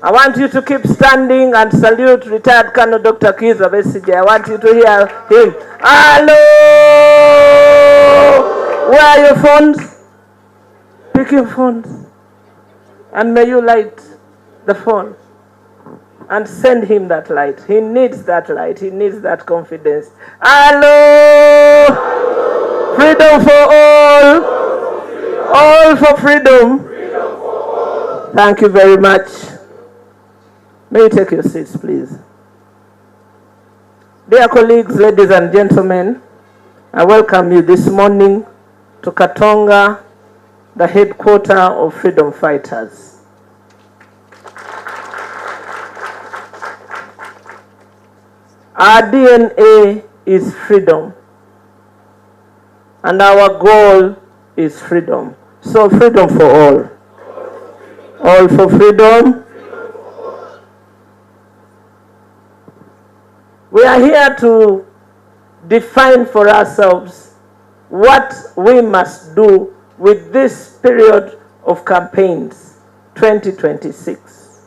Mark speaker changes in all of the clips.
Speaker 1: I want you to keep standing and salute retired Colonel Dr. Kiza Besigye. I want you to hear him. Hello! Where are your phones? Pick your phones. And may you light the phone. And send him that light. He needs that light. He needs that confidence. Hello! Freedom for all. All for freedom. Thank you very much. May you take your seats, please. Dear colleagues, ladies and gentlemen, I welcome you this morning to Katonga, the headquarters of freedom fighters. Our DNA is freedom, and our goal is freedom. So freedom for all. All for freedom. We are here to define for ourselves what we must do with this period of campaigns, 2026.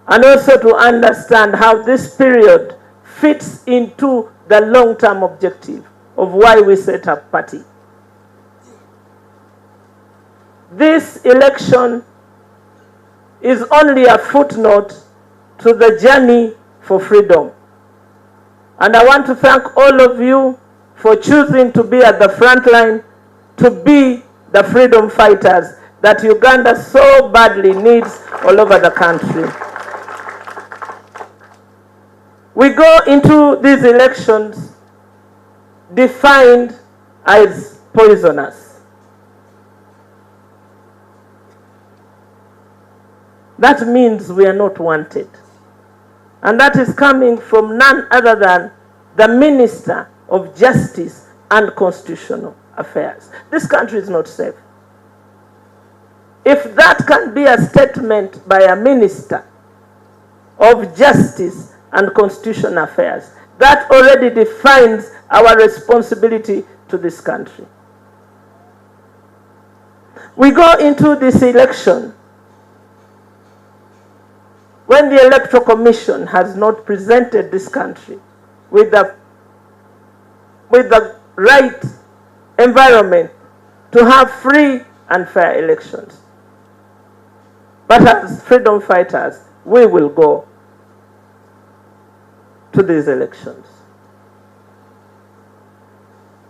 Speaker 1: And also to understand how this period fits into the long-term objective of why we set up party. This election is only a footnote to the journey for freedom. And I want to thank all of you for choosing to be at the front line, to be the freedom fighters that Uganda so badly needs all over the country. We go into these elections defined as poisonous. That means we are not wanted. And that is coming from none other than the Minister of Justice and Constitutional Affairs. This country is not safe. If that can be a statement by a Minister of Justice and Constitutional Affairs, that already defines our responsibility to this country. We go into this election when the Electoral Commission has not presented this country with the right environment to have free and fair elections. But as freedom fighters, we will go to these elections.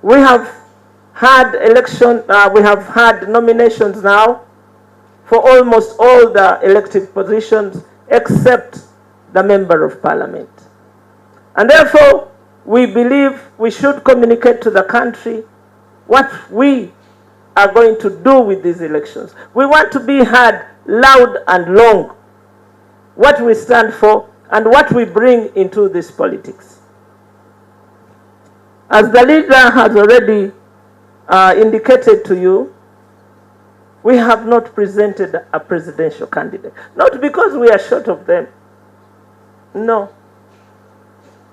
Speaker 1: We have had we have had nominations now for almost all the elected positions except the Member of Parliament. And therefore, we believe we should communicate to the country what we are going to do with these elections. We want to be heard loud and long, what we stand for and what we bring into this politics. As the leader has already indicated to you, we have not presented a presidential candidate. Not because we are short of them. No.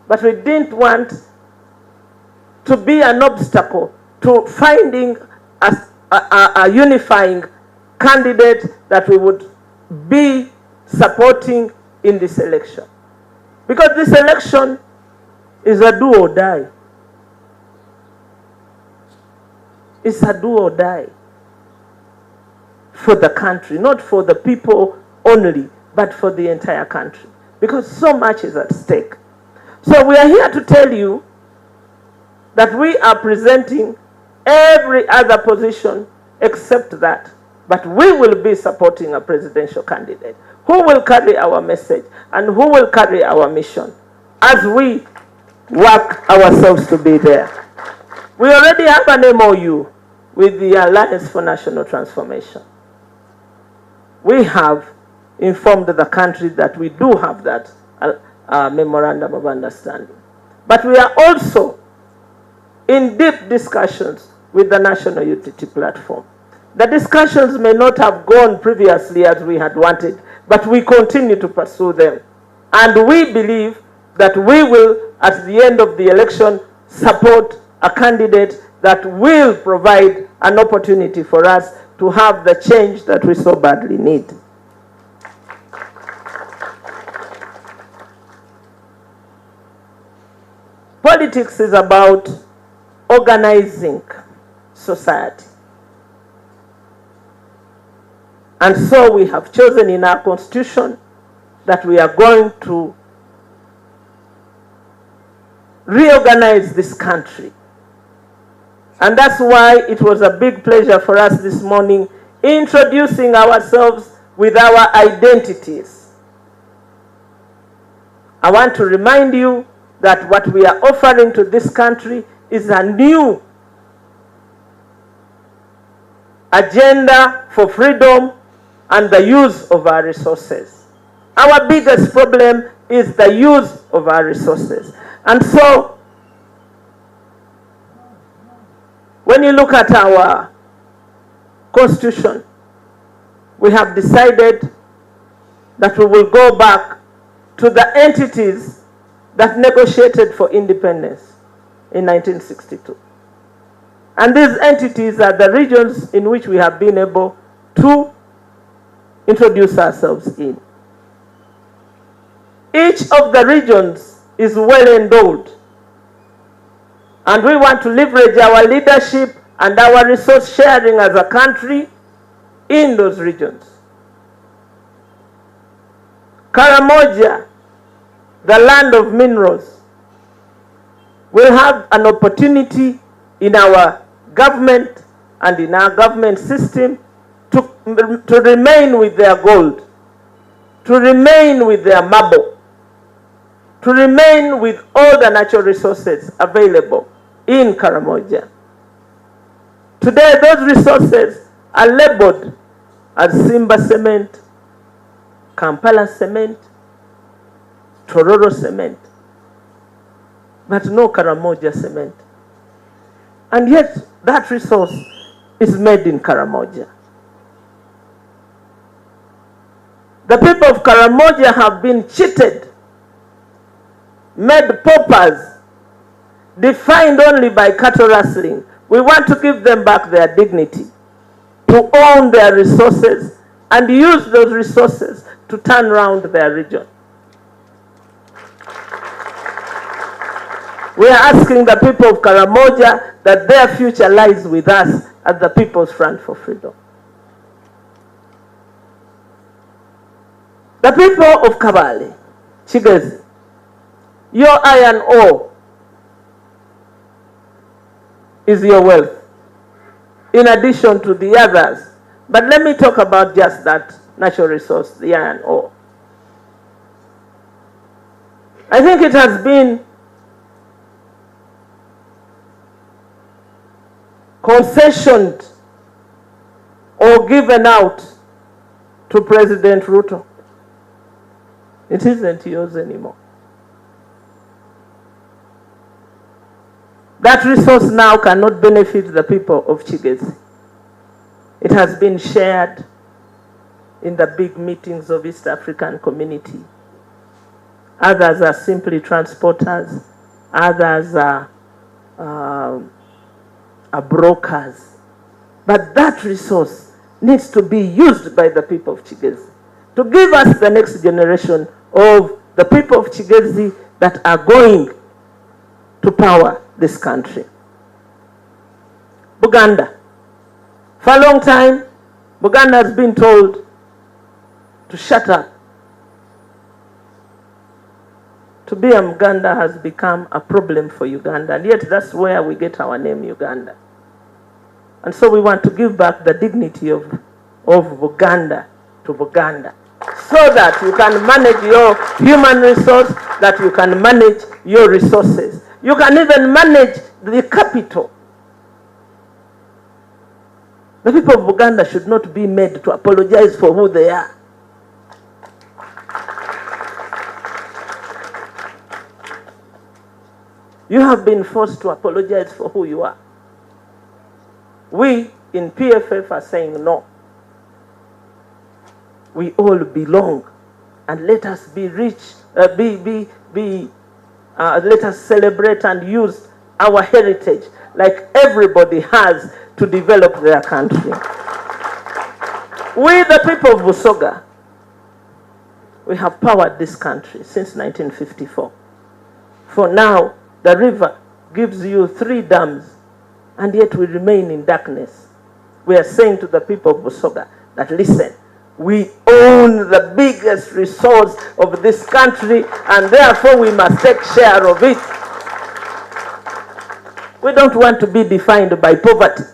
Speaker 1: But we didn't want to be an obstacle to finding a unifying candidate that we would be supporting in this election. Because this election is a do or die. It's a do or die for the country, not for the people only, but for the entire country. Because so much is at stake. So we are here to tell you that we are presenting every other position except that. But we will be supporting a presidential candidate who will carry our message and who will carry our mission as we work ourselves to be there. We already have an MOU with the Alliance for National Transformation. We have informed the country that we do have that memorandum of understanding. But we are also in deep discussions with the National Unity Platform. The discussions may not have gone previously as we had wanted, but we continue to pursue them. And we believe that we will, at the end of the election, support a candidate that will provide an opportunity for us to have the change that we so badly need. politics is about organizing society. And so we have chosen in our constitution that we are going to reorganize this country. And that's why it was a big pleasure for us this morning introducing ourselves with our identities. I want to remind you that what we are offering to this country is a new agenda for freedom and the use of our resources. Our biggest problem is the use of our resources. And so, when you look at our constitution, we have decided that we will go back to the entities that negotiated for independence in 1962. And these entities are the regions in which we have been able to introduce ourselves in. Each of the regions is well endowed, and we want to leverage our leadership and our resource sharing as a country in those regions. Karamoja, the land of minerals, will have an opportunity in our government and in our government system to remain with their gold, to remain with their marble, to remain with all the natural resources available in Karamoja. Today, those resources are labeled as Simba cement, Kampala cement, Tororo cement, but no Karamoja cement. And yet, that resource is made in Karamoja. The people of Karamoja have been cheated, made paupers, defined only by cattle rustling. We want to give them back their dignity, to own their resources and use those resources to turn around their region. We are asking the people of Karamoja that their future lies with us at the People's Front for Freedom. The people of Kabale, Chigezi, your iron ore is your wealth, in addition to the others. But let me talk about just that natural resource, the iron ore. I think it has been concessioned or given out to President Ruto. It isn't yours anymore. That resource now cannot benefit the people of Chigezi. It has been shared in the big meetings of East African community. Others are simply transporters. Others are brokers. But that resource needs to be used by the people of Chigezi to give us the next generation of the people of Chigezi that are going to power this country. Buganda. For a long time, Buganda has been told to shut up. To be a Muganda has become a problem for Uganda, and yet that's where we get our name, Uganda. And so we want to give back the dignity of Buganda to Buganda, so that you can manage your human resource, that you can manage your resources. You can even manage the capital. The people of Buganda should not be made to apologize for who they are. You have been forced to apologize for who you are. We in PFF are saying no. We all belong, and let us be rich, let us celebrate and use our heritage like everybody has to develop their country. We, the people of Busoga, we have powered this country since 1954. For now, The river gives you 3 dams, and yet we remain in darkness. We are saying to the people of Busoga that, listen, we own the biggest resource of this country, and therefore we must take share of it. We don't want to be defined by poverty.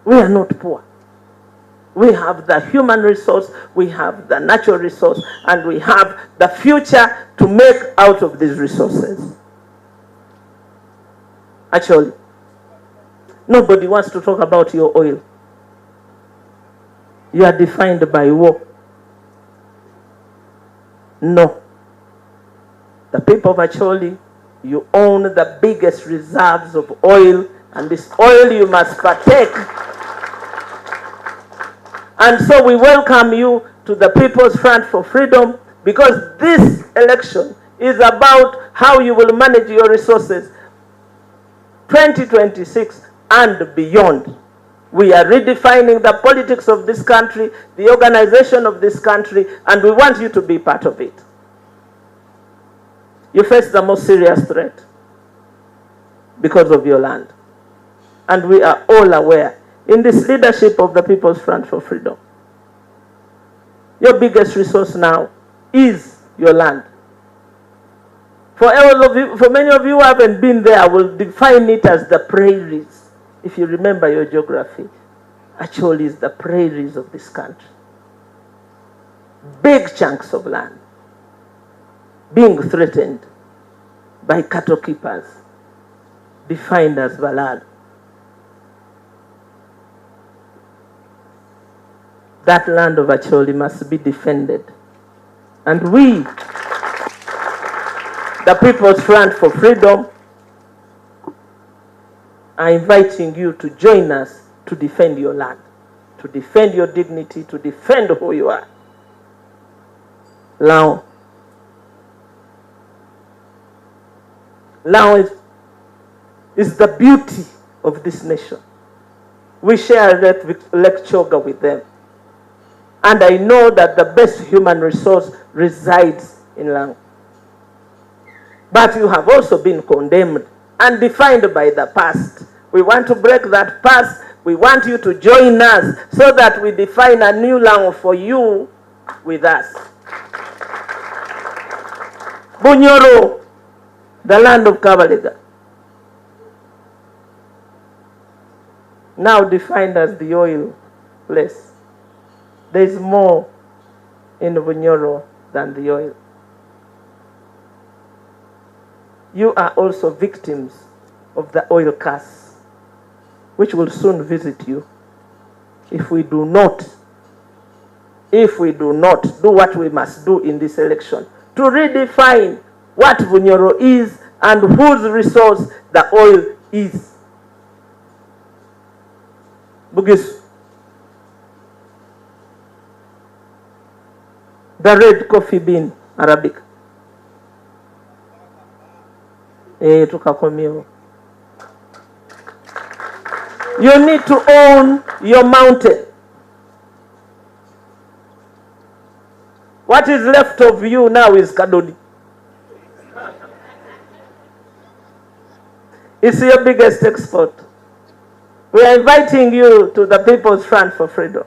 Speaker 1: We are not poor. We have the human resource, we have the natural resource, and we have the future to make out of these resources. Actually, nobody wants to talk about your oil. You are defined by war. No. The people of Acholi, you own the biggest reserves of oil, and this oil you must partake. And so we welcome you to the People's Front for Freedom, because this election is about how you will manage your resources 2026 and beyond. We are redefining the politics of this country, the organization of this country, and we want you to be part of it. You face the most serious threat because of your land. And we are all aware, in this leadership of the People's Front for Freedom, your biggest resource now is your land. For many of you who haven't been there, I will define it as the prairies. If you remember your geography, actually is the prairies of this country. Big chunks of land being threatened by cattle keepers, defined as Balad. That land of Acholi must be defended. And we, the People's Front for Freedom, are inviting you to join us to defend your land, to defend your dignity, to defend who you are. Now is the beauty of this nation. We share Lake Choga with them. And I know that the best human resource resides in Lamu. But you have also been condemned and defined by the past. We want to break that past. We want you to join us so that we define a new Lamu for you with us. Bunyoro, the land of Kabalega, now defined as the oil place. There is more in Bunyoro than the oil. You are also victims of the oil curse, which will soon visit you if we do not do what we must do in this election to redefine what Bunyoro is and whose resource the oil is. Bugis. The red coffee bean, Arabic. You need to own your mountain. What is left of you now is Kadodi. It's your biggest export. We are inviting you to the People's Front for Freedom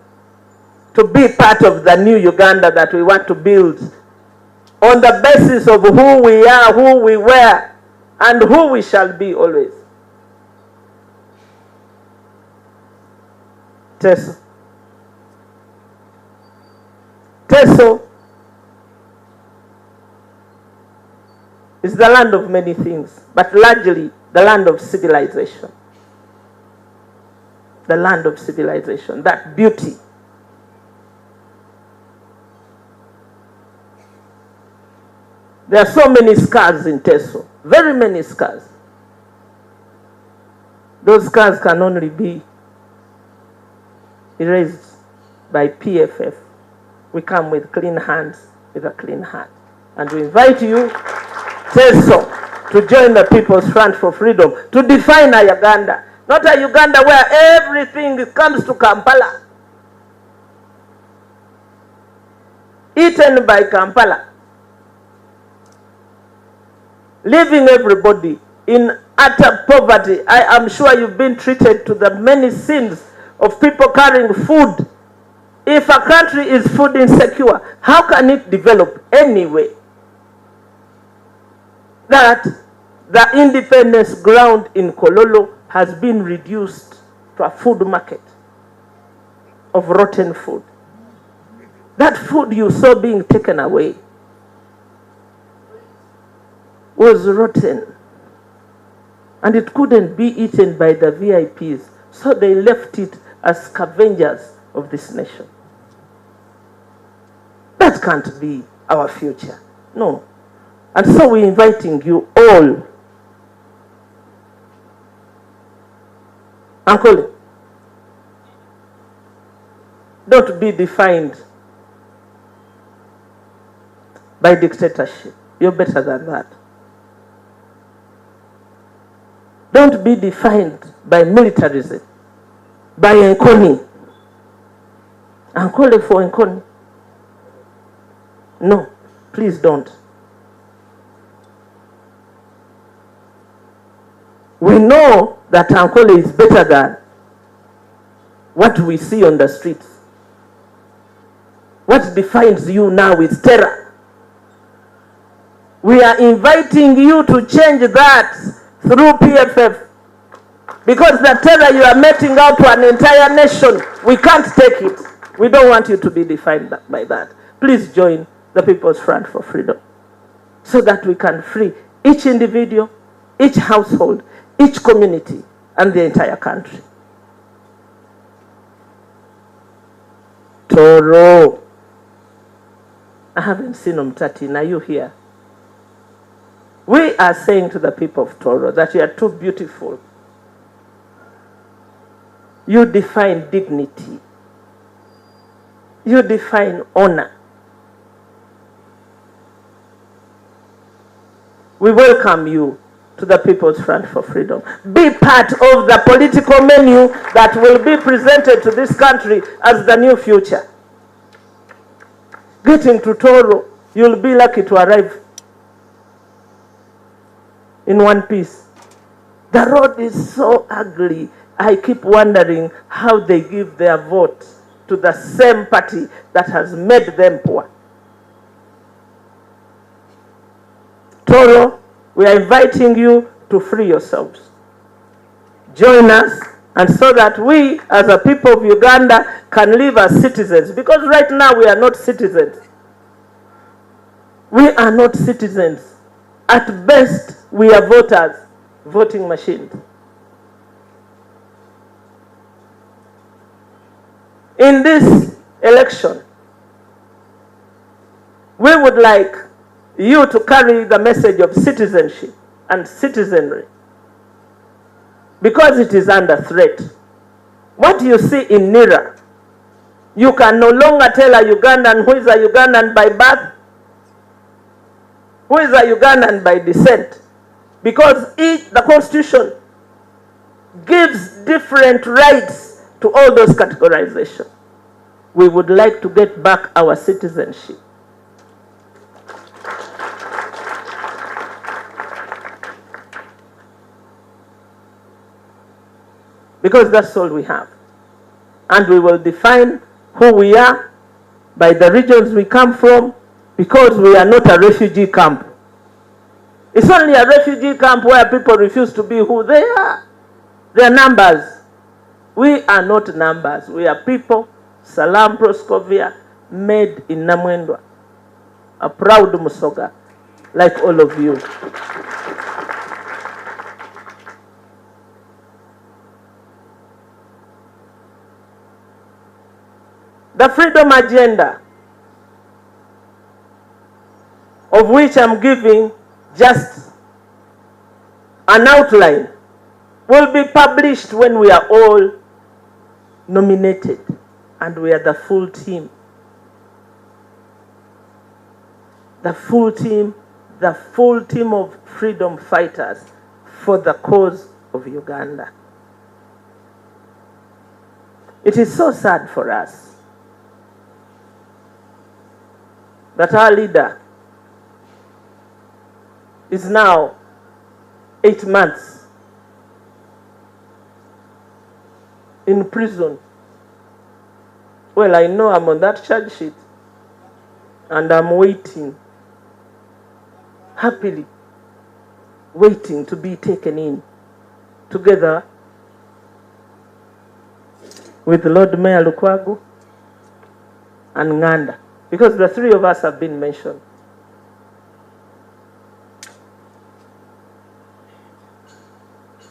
Speaker 1: to be part of the new Uganda that we want to build on the basis of who we are, who we were, and who we shall be always. Teso. Teso is the land of many things, but largely the land of civilization. The land of civilization, that beauty. There are so many scars in Teso, very many scars. Those scars can only be erased by PFF. We come with clean hands, with a clean heart. And we invite you, Teso, to join the People's Front for Freedom, to define a Uganda. Not a Uganda where everything comes to Kampala. Eaten by Kampala. leaving everybody in utter poverty. I am sure you've been treated to the many sins of people carrying food. If a country is food insecure, how can it develop anyway? That the independence ground in Kololo has been reduced to a food market of rotten food. That food you saw being taken away was rotten, and it couldn't be eaten by the VIPs, so they left it as scavengers of this nation. That can't be our future. No. And so we're inviting you all. Uncle, don't be defined by dictatorship. You're better than that. Don't be defined by militarism, by Nkoni. Uncle for Nkoni. No, please don't. We know that Ankole is better than what we see on the streets. What defines you now is terror. We are inviting you to change that through PFF. Because the terror you are meting out to an entire nation, we can't take it. We don't want you to be defined by that. Please join the People's Front for Freedom so that we can free each individual, each household, each community, and the entire country. Toro. I haven't seen Umtati. Are you here? We are saying to the people of Toro that you are too beautiful. You define dignity. You define honor. We welcome you to the People's Front for Freedom. Be part of the political menu that will be presented to this country as the new future. Getting to Toro, you'll be lucky to arrive in one piece. The road is so ugly. I keep wondering how they give their vote to the same party that has made them poor. Toro, we are inviting you to free yourselves. Join us, and so that we, as a people of Uganda, can live as citizens. Because right now we are not citizens. We are not citizens. At best, we are voters, voting machines. In this election, we would like you to carry the message of citizenship and citizenry, because it is under threat. What you see in NIRA, you can no longer tell a Ugandan who is a Ugandan by birth, who is a Ugandan by descent, because the Constitution gives different rights to all those categorizations. We would like to get back our citizenship. Because that's all we have. And we will define who we are by the regions we come from, because we are not a refugee camp. It's only a refugee camp where people refuse to be who they are. They are numbers. We are not numbers. We are people, Salaamu Proscovia, made in Namwendwa. A proud Musoga, like all of you. The freedom agenda, of which I'm giving just an outline, will be published when we are all nominated and we are the full team. The full team of freedom fighters for the cause of Uganda. It is so sad for us that our leader is now 8 months in prison. Well, I know I'm on that charge sheet, and I'm waiting, happily waiting to be taken in, together with Lord Mayor Lukwago and Nganda, because the three of us have been mentioned.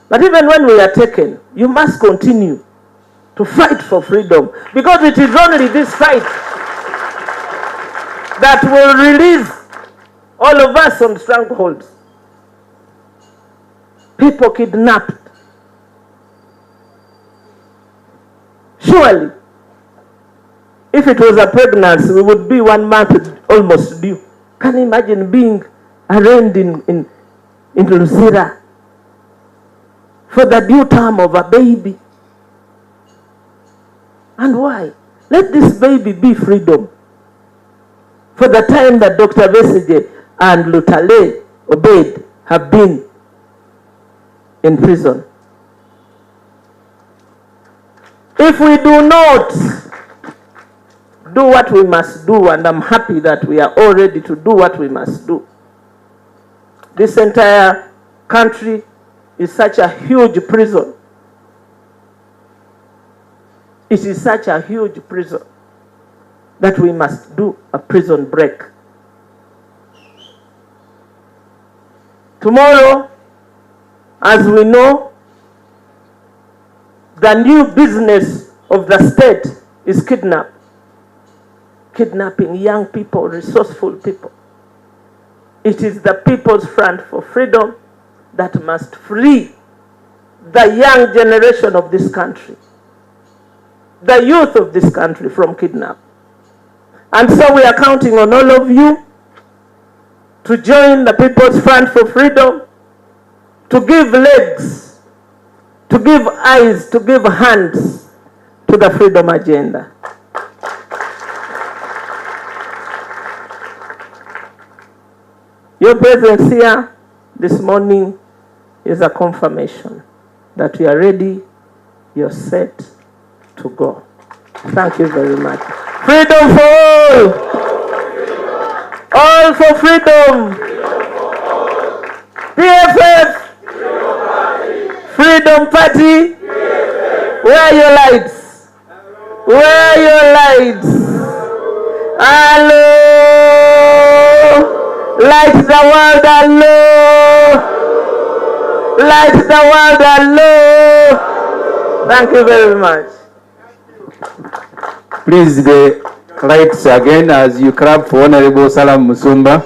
Speaker 1: But even when we are taken, you must continue to fight for freedom, because it is only this fight that will release all of us from strongholds. People kidnapped. Surely, if it was a pregnancy, we would be 1 month almost due. Can you imagine being arraigned in Luzira for the due term of a baby? And why? Let this baby be freedom. For the time that Dr. Besigye and Lutale Obed have been in prison. If we do not do what we must do, and I'm happy that we are all ready to do what we must do, this entire country is such a huge prison. It is such a huge prison that we must do a prison break. Tomorrow, as we know, the new business of the state is kidnapping young people, resourceful people. It is the People's Front for Freedom that must free the young generation of this country, the youth of this country, from kidnap. And so we are counting on all of you to join the People's Front for Freedom, to give legs, to give eyes, to give hands to the freedom agenda. Your presence here this morning is a confirmation that you are ready, you're set to go. Thank you very much. Freedom for all! All for freedom! PFF! Freedom Party! Where are your lights? Where are your lights? Hello! Light the world, hello! Light the world, hello! Thank you very much.
Speaker 2: Please, the lights again as you clap for Honorable Salaamu Musumba.